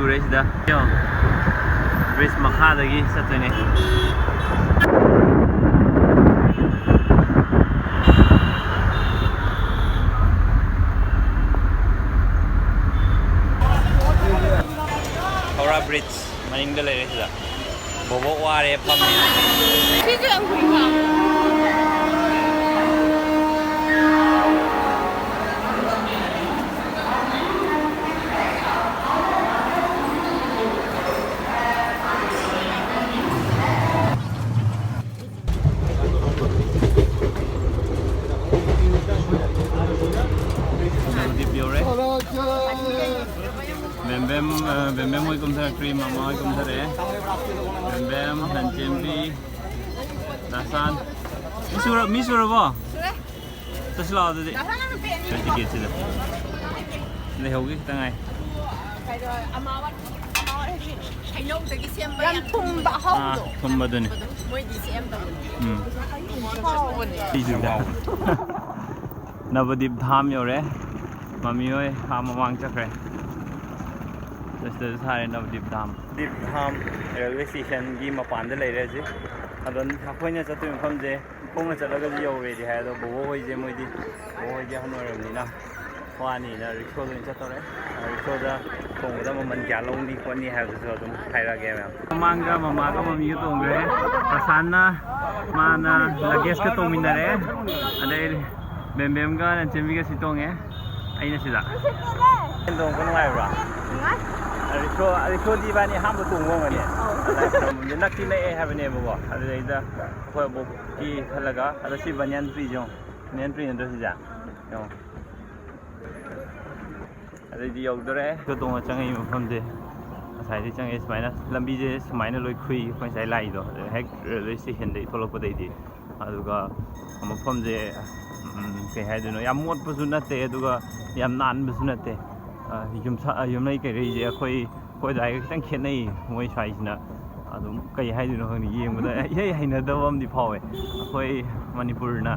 ꯁꯤꯗ ꯕ꯭ꯔꯤꯖ ꯃꯈꯥꯗꯒꯤ ꯆꯠꯇꯣꯏꯅꯦ ꯍꯧꯔꯥ ꯕ꯭ꯔꯤꯖ ꯃꯅꯤꯡꯗ ꯂꯩꯔꯦ ꯁꯤꯗ ꯕꯣꯕꯣꯛ ꯋꯥꯔꯦ ꯐꯝꯃꯦ 시주 안 보인가? 뱀뱀 호이 검사크리 마마 호이 검사래 뱀뱀 한잼비 나산 미수라 봐 뜻을 나와도 돼 저기 게치다 근데 여기 땅에 톰바드네 नवदीप धाम योरे मम्मी होय हा ममांग चक्रे जस्ट सारे नवदीप धाम रेलवे स्टेशन की मपान दे लेरे जे अदन हाखोइने चतु मफम जे कोंग चलगा जे योरे दे हाय दो बोबो होय जे मोइदी बोबो होय जे हनोरमनिना वानी ना रिक्शो लोइन चतोरे रिक्शो दा कोंग दा मन क्या लोंनी कोनी हाय दो अदुम खाइरा गे मैम ममांगा ममागा मम्मी को तोंगरे प्रसाना माना लगेज का तोमिनरे अदे बेमबेमगा नचेमिगा सितोंगे आइना सिदा एंदों को नुवाइब्रा रिक्शो दी बानी हाम तोंगो गने लाइक नक्की नै हाबने बो अदैदा खय बो की खलगा अदसि बनियान ट्री जो बनियान ट्री नदो सिजा यो अदैदी यौदरे को तोंग चंगै मफम जे साइड चंगै स्माइना लंबी जे स्माइना लोइ खुई कोइ साइ लाई दो हेक रेलवे स्टेशन दे थोलक दैदी अदुगा मफम जे कई है याम मोटपसु नते अदुगा याम नानबसु नते युमनै कई रही जे अखोई कोई दाइ खितंग खेनै मोइ स्वाइसिना अदुम कई है दुनो खंग येंगबदा ए हैनदबमदि फावे अखोई मणिपुरना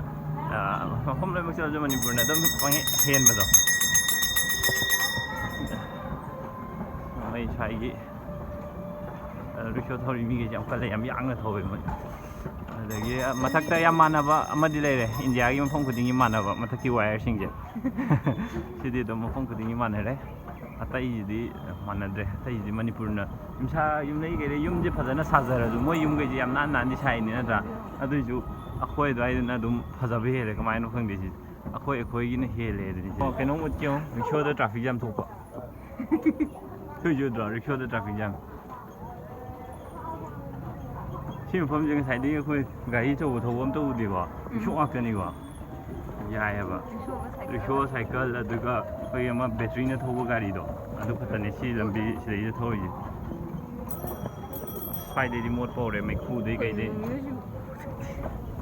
मफम लै मक्सल जो मणिपुरना दम पंगे हेनबदो मै स्वाइगी रिक्शो थौरी मिगे याम कले याम यांगना थौवे मोइ अदगी मथक्ता याम मानबा अमदि लेरे इंडिया की मफम खुदिंगी मानबा मथक्की वायर सिंजे सिदि दो मफम खुदिंगी मानरे अतैदि मानद्रे अतैदि मणिपुरना इमसा युमनै गेरे युमजे फजना साजरजु मोय युमगैजे याम नान नानदि साइनि नद्रा अदुजु अखोय द्वाइदना दुम फजबे हेले कमाइनो खंगदिसि अखोय अखोयगिना हेले दि केनो मुत्यो रिक्शोदा ट्रैफिक जाम थोपा सुजु द्रा रिक्शोदा ट्रैफिक जाम सी मफम जे साइडि अखोय गाड़ी चौ थौबम तो उदिबो रिक्शो आकनिबो यायबा रिक्शो साइकल अदुगा अखोय अमा बैटरी न थौबो गाड़ी दो अदु खतने सी लंबी सिदि थौइजे साइडि मोड पौरे मैखु दे गइदे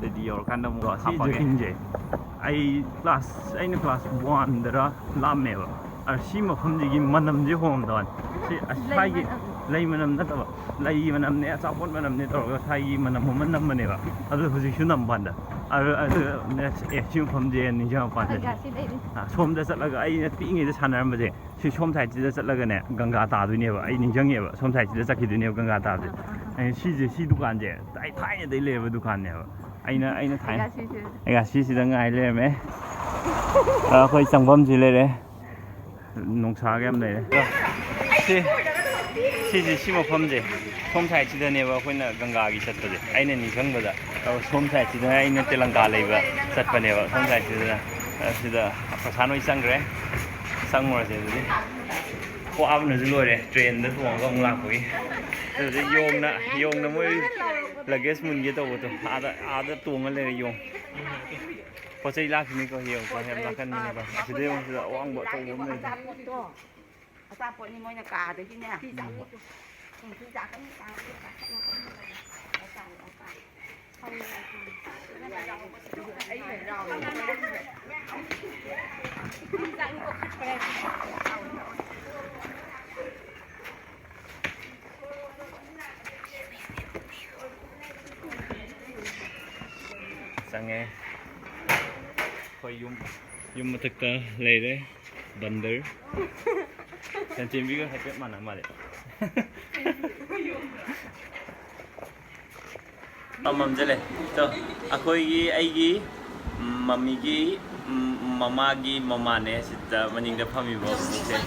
दि योर कांदा मो हापागे इंजे आई क्लास 1 दरा लामेबा अर सी मफम जिगी मनम जे होम दन सी असाइगी लई मनम नतबा लई मनम ने अचापोट मनम ने तोरगा साइगी मनम मन नमनेबा अदु हुजिसु नमबांदा अर ने सी मफम जे निजा पाते सोमदा चलगा आई पिंगे जे सानरमबे सी सोम साइड चलगा ने गंगा तादुनेबा आई निजंगेबा सोम साइड चखिदुनेबा गंगा तादे सी दुकान जे ताइ थाइने दे लेबा दुकान नेबा आइना थाइ आइगा सिदा ngai लेमे अखोय चंगबम जि लेरे नोंसा गेम लेरे सी मफम जे सोम साइड सिदनेबा अखोयना गंगा की चतपजे आइना निखंगबदा सोम साइड सिदा आइना तेलंगा लेबा चतपनेबा सोम साइड सिदा प्रसानोय चंगरे चंगमरसे दुदि वाबनजु लोरे ट्रेन दा थोंगा अमु लाखोय दुदि योंगना मोय लगेज मुनगे तोबतो आदा तोंगा लेरे योंग पोचै लाखिनि को हियो को हेम लाखन नि को सिदे योंग सिदा वांगबो तोंगम ले अचापोट नि मोइना कादगिने संगे कोई युम मथक्ता लेरे बंदर संचेंबी का हैपेट माना माले Mamamjale. So, akoigi aigi mamigi mamagi mamane sita maningda phamibo se.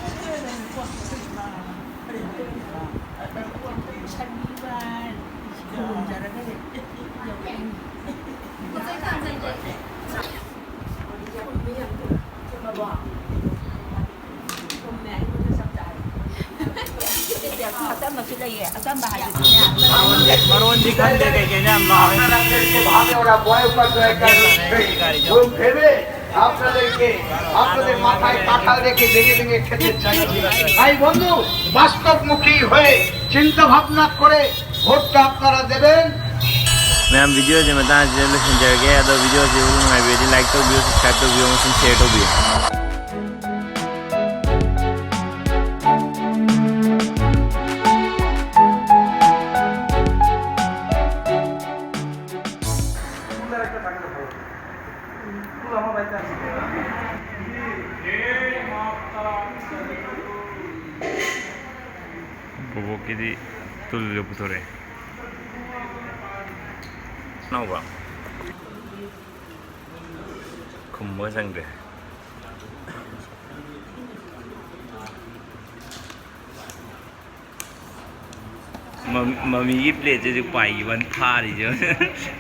Maroon di khangde kayak nam lawe. আপনাদের মাথায় কাঁঠাল রেখে ভেঙে ভেঙে খেতে চাইছি। তাই বন্ধু বাস্তবমুখী হয়ে চিন্তা ভাবনা করে ভোটটা আপনারা দেবেন। मैम वीडियो जो मैं आज लेसन जाएगा तो वीडियो जो मैं वीडियो लाइक तो वीडियो सब्सक्राइब तो वीडियो में शेयर तो भी bobo kidi tullo putore nawa kumbo sangde mami की प्लेट जो पाई वन था रही जो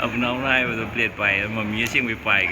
अपना उन्हें वो तो प्लेट पाई मम्मी ये सिंग भी पाई